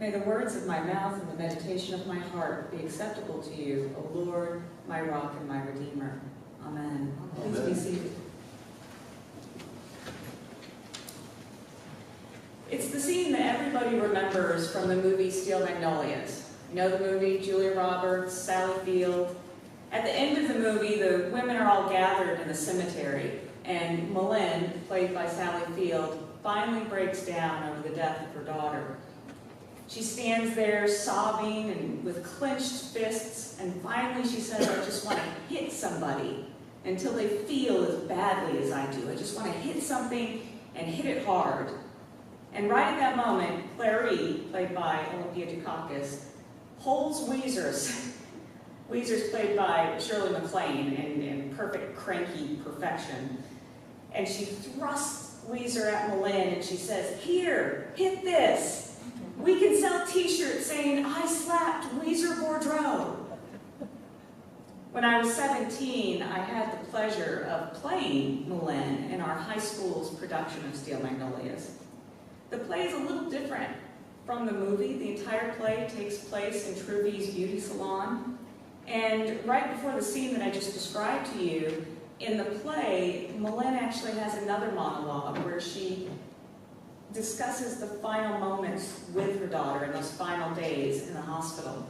May the words of my mouth and the meditation of my heart be acceptable to you, O Lord, my rock and my redeemer. Amen. Please be seated. It's the scene that everybody remembers from the movie Steel Magnolias. You know the movie, Julia Roberts, Sally Field. At the end of the movie, the women are all gathered in the cemetery, and Malin, played by Sally Field, finally breaks down over the death of her daughter. She stands there sobbing and with clenched fists, and finally she says, I just want to hit somebody until they feel as badly as I do. I just want to hit something and hit it hard. And right at that moment, Clary, played by Olympia Dukakis, holds Weezer's. Weezer's played by Shirley MacLaine in perfect cranky perfection. And she thrusts Weezer at Malin and she says, here, hit this. We can sell t-shirts saying, I slapped Weezer Boudreaux. When I was 17, I had the pleasure of playing Malin in our high school's production of Steel Magnolias. The play is a little different from the movie. The entire play takes place in Truvy's beauty salon. And right before the scene that I just described to you, in the play, Malin actually has another monologue where she discusses the final moments with her daughter in those final days in the hospital.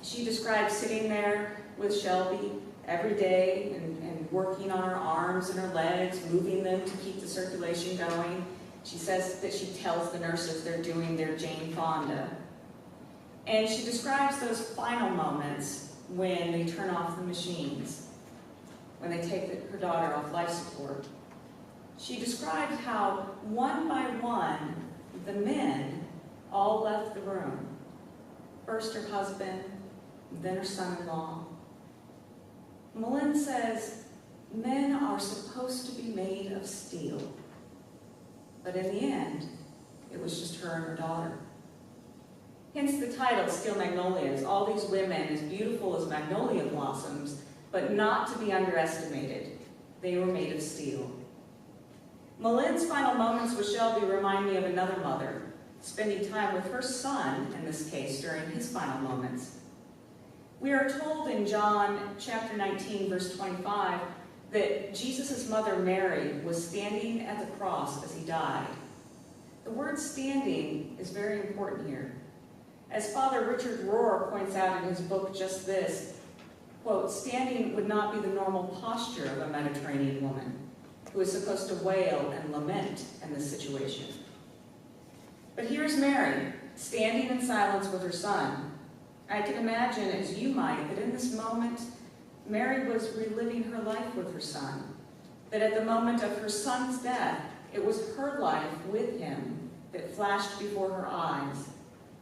She describes sitting there with Shelby every day and working on her arms and her legs, moving them to keep the circulation going. She says that she tells the nurses they're doing their Jane Fonda. And she describes those final moments when they turn off the machines, when they take her daughter off life support. She described how, one by one, the men all left the room. First her husband, then her son-in-law. Malin says, men are supposed to be made of steel. But in the end, it was just her and her daughter. Hence the title, Steel Magnolias, all these women as beautiful as magnolia blossoms, but not to be underestimated. They were made of steel. Malin's final moments with Shelby remind me of another mother, spending time with her son, in this case, during his final moments. We are told in John chapter 19, verse 25, that Jesus' mother Mary was standing at the cross as he died. The word standing is very important here. As Father Richard Rohr points out in his book Just This, quote, standing would not be the normal posture of a Mediterranean woman who is supposed to wail and lament in this situation. But here's Mary, standing in silence with her son. I can imagine, as you might, that in this moment, Mary was reliving her life with her son, that at the moment of her son's death, it was her life with him that flashed before her eyes,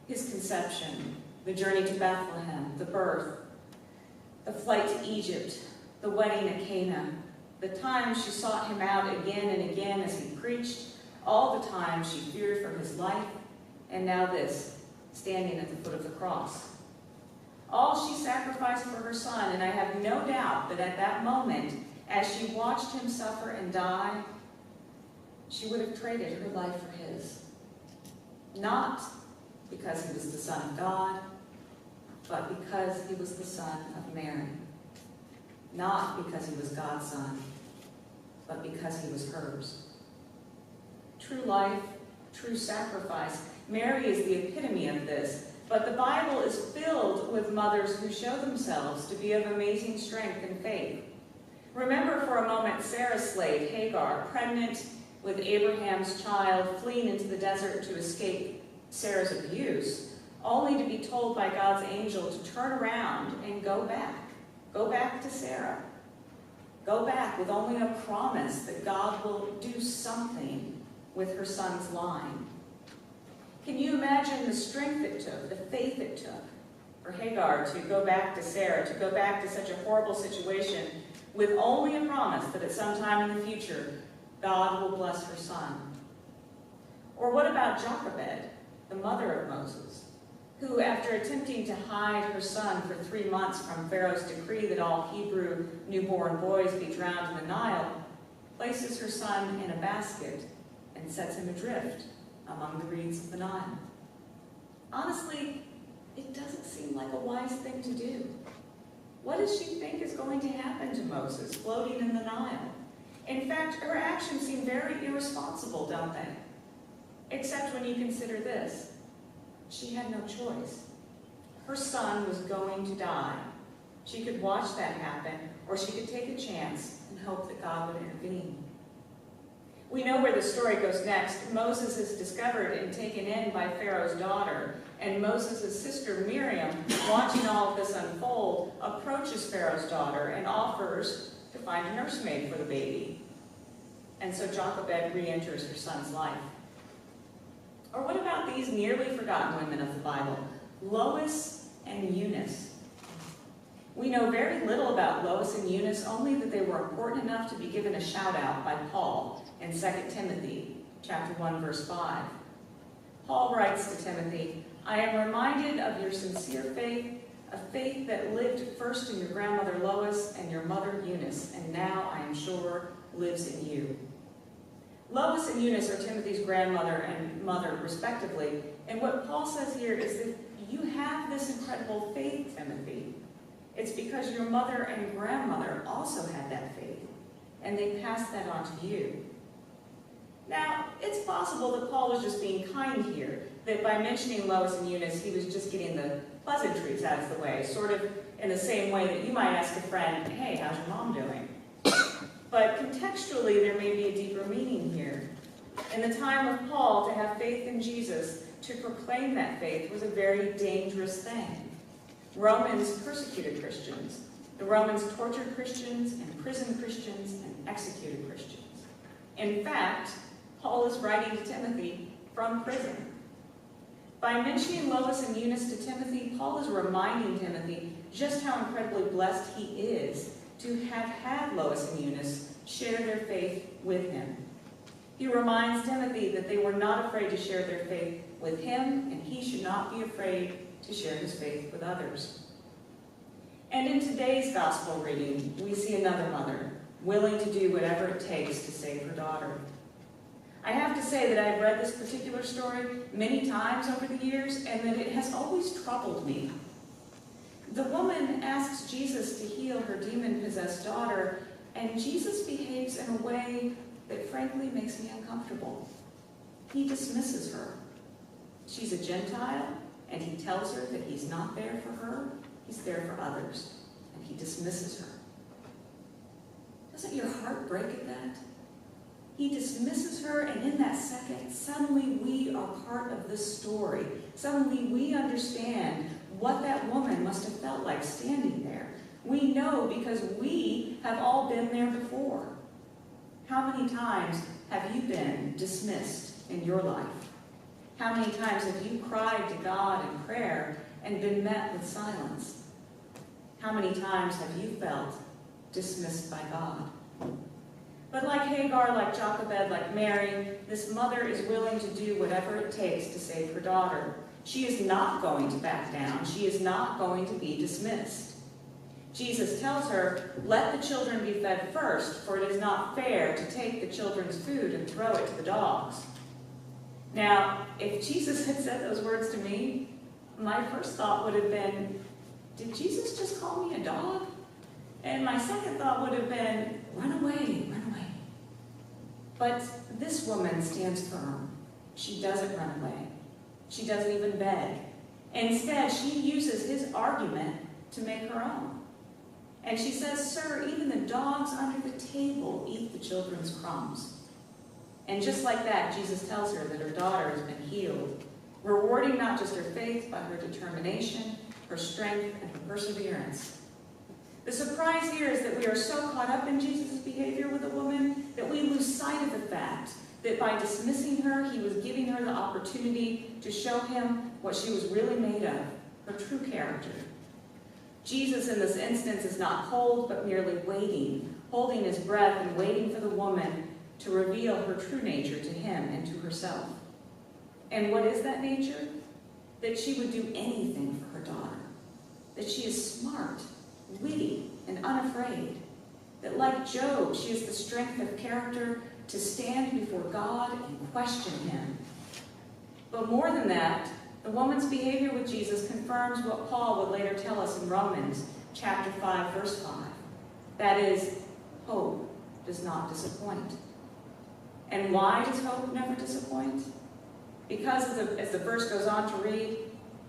his conception, the journey to Bethlehem, the birth, the flight to Egypt, the wedding at Cana, the times she sought him out again and again as he preached, all the times she feared for his life, and now this, standing at the foot of the cross. All she sacrificed for her son, and I have no doubt that at that moment, as she watched him suffer and die, she would have traded her life for his. Not because he was the Son of God, but because he was the son of Mary. Not because he was God's son, but because he was hers. True life, true sacrifice. Mary is the epitome of this, but the Bible is filled with mothers who show themselves to be of amazing strength and faith. Remember for a moment Sarah's slave, Hagar, pregnant with Abraham's child, fleeing into the desert to escape Sarah's abuse, only to be told by God's angel to turn around and go back. Go back to Sarah. Go back with only a promise that God will do something with her son's line. Can you imagine the strength it took, the faith it took for Hagar to go back to Sarah, to go back to such a horrible situation with only a promise that at some time in the future, God will bless her son? Or what about Jochebed, the mother of Moses, who, after attempting to hide her son for 3 months from Pharaoh's decree that all Hebrew newborn boys be drowned in the Nile, places her son in a basket and sets him adrift among the reeds of the Nile? Honestly, it doesn't seem like a wise thing to do. What does she think is going to happen to Moses floating in the Nile? In fact, her actions seem very irresponsible, don't they? Except when you consider this. She had no choice. Her son was going to die. She could watch that happen, or she could take a chance and hope that God would intervene. We know where the story goes next. Moses is discovered and taken in by Pharaoh's daughter, and Moses' sister Miriam, watching all of this unfold, approaches Pharaoh's daughter and offers to find a nursemaid for the baby. And so Jochebed re-enters her son's life. Or what about these nearly forgotten women of the Bible, Lois and Eunice? We know very little about Lois and Eunice, only that they were important enough to be given a shout-out by Paul in 2 Timothy chapter 1, verse 5. Paul writes to Timothy, "I am reminded of your sincere faith, a faith that lived first in your grandmother Lois and your mother Eunice, and now, I am sure, lives in you." Lois and Eunice are Timothy's grandmother and mother, respectively, and what Paul says here is that you have this incredible faith, Timothy. It's because your mother and grandmother also had that faith, and they passed that on to you. Now, it's possible that Paul was just being kind here, that by mentioning Lois and Eunice, he was just getting the pleasantries out of the way, sort of in the same way that you might ask a friend, "Hey, how's your mom doing?" But contextually, there may be a deeper meaning here. In the time of Paul, to have faith in Jesus, to proclaim that faith, was a very dangerous thing. Romans persecuted Christians. The Romans tortured Christians, imprisoned Christians, and executed Christians. In fact, Paul is writing to Timothy from prison. By mentioning Lois and Eunice to Timothy, Paul is reminding Timothy just how incredibly blessed he is to have had Lois and Eunice share their faith with him. He reminds Timothy that they were not afraid to share their faith with him, and he should not be afraid to share his faith with others. And in today's gospel reading, we see another mother, willing to do whatever it takes to save her daughter. I have to say that I've read this particular story many times over the years, and that it has always troubled me. The woman asks Jesus to heal her demon-possessed daughter, and Jesus behaves in a way that frankly makes me uncomfortable. He dismisses her. She's a Gentile, and he tells her that he's not there for her, he's there for others, and he dismisses her. Doesn't your heart break at that? He dismisses her, and in that second, suddenly we are part of this story. Suddenly we understand what that woman must have felt like standing there. We know because we have all been there before. How many times have you been dismissed in your life? How many times have you cried to God in prayer and been met with silence? How many times have you felt dismissed by God? But like Hagar, like Jochebed, like Mary, this mother is willing to do whatever it takes to save her daughter. She is not going to back down. She is not going to be dismissed. Jesus tells her, "Let the children be fed first, for it is not fair to take the children's food and throw it to the dogs." Now, if Jesus had said those words to me, my first thought would have been, did Jesus just call me a dog? And my second thought would have been, run away, run away. But this woman stands firm. She doesn't run away. She doesn't even beg. Instead, she uses his argument to make her own. And she says, "Sir, even the dogs under the table eat the children's crumbs." And just like that, Jesus tells her that her daughter has been healed, rewarding not just her faith, but her determination, her strength, and her perseverance. The surprise here is that we are so caught up in Jesus' behavior with the woman that we lose sight of the fact that by dismissing her, he was giving her the opportunity to show him what she was really made of, her true character. Jesus in this instance is not cold, but merely waiting, holding his breath and waiting for the woman to reveal her true nature to him and to herself. And what is that nature? That she would do anything for her daughter. That she is smart, witty, and unafraid. That like Job, she has the strength of character to stand before God and question him. But more than that, The woman's behavior with Jesus confirms what Paul would later tell us in Romans chapter 5, verse 5. That is, hope does not disappoint. And why does hope never disappoint? Because, as the verse goes on to read,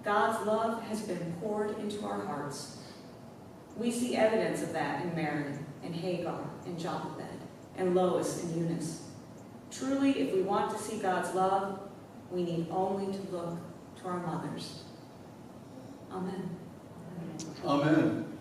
God's love has been poured into our hearts. We see evidence of that in Mary and Hagar and Jochebed and Lois and Eunice. Truly, if we want to see God's love, we need only to look to our mothers. Amen. Amen.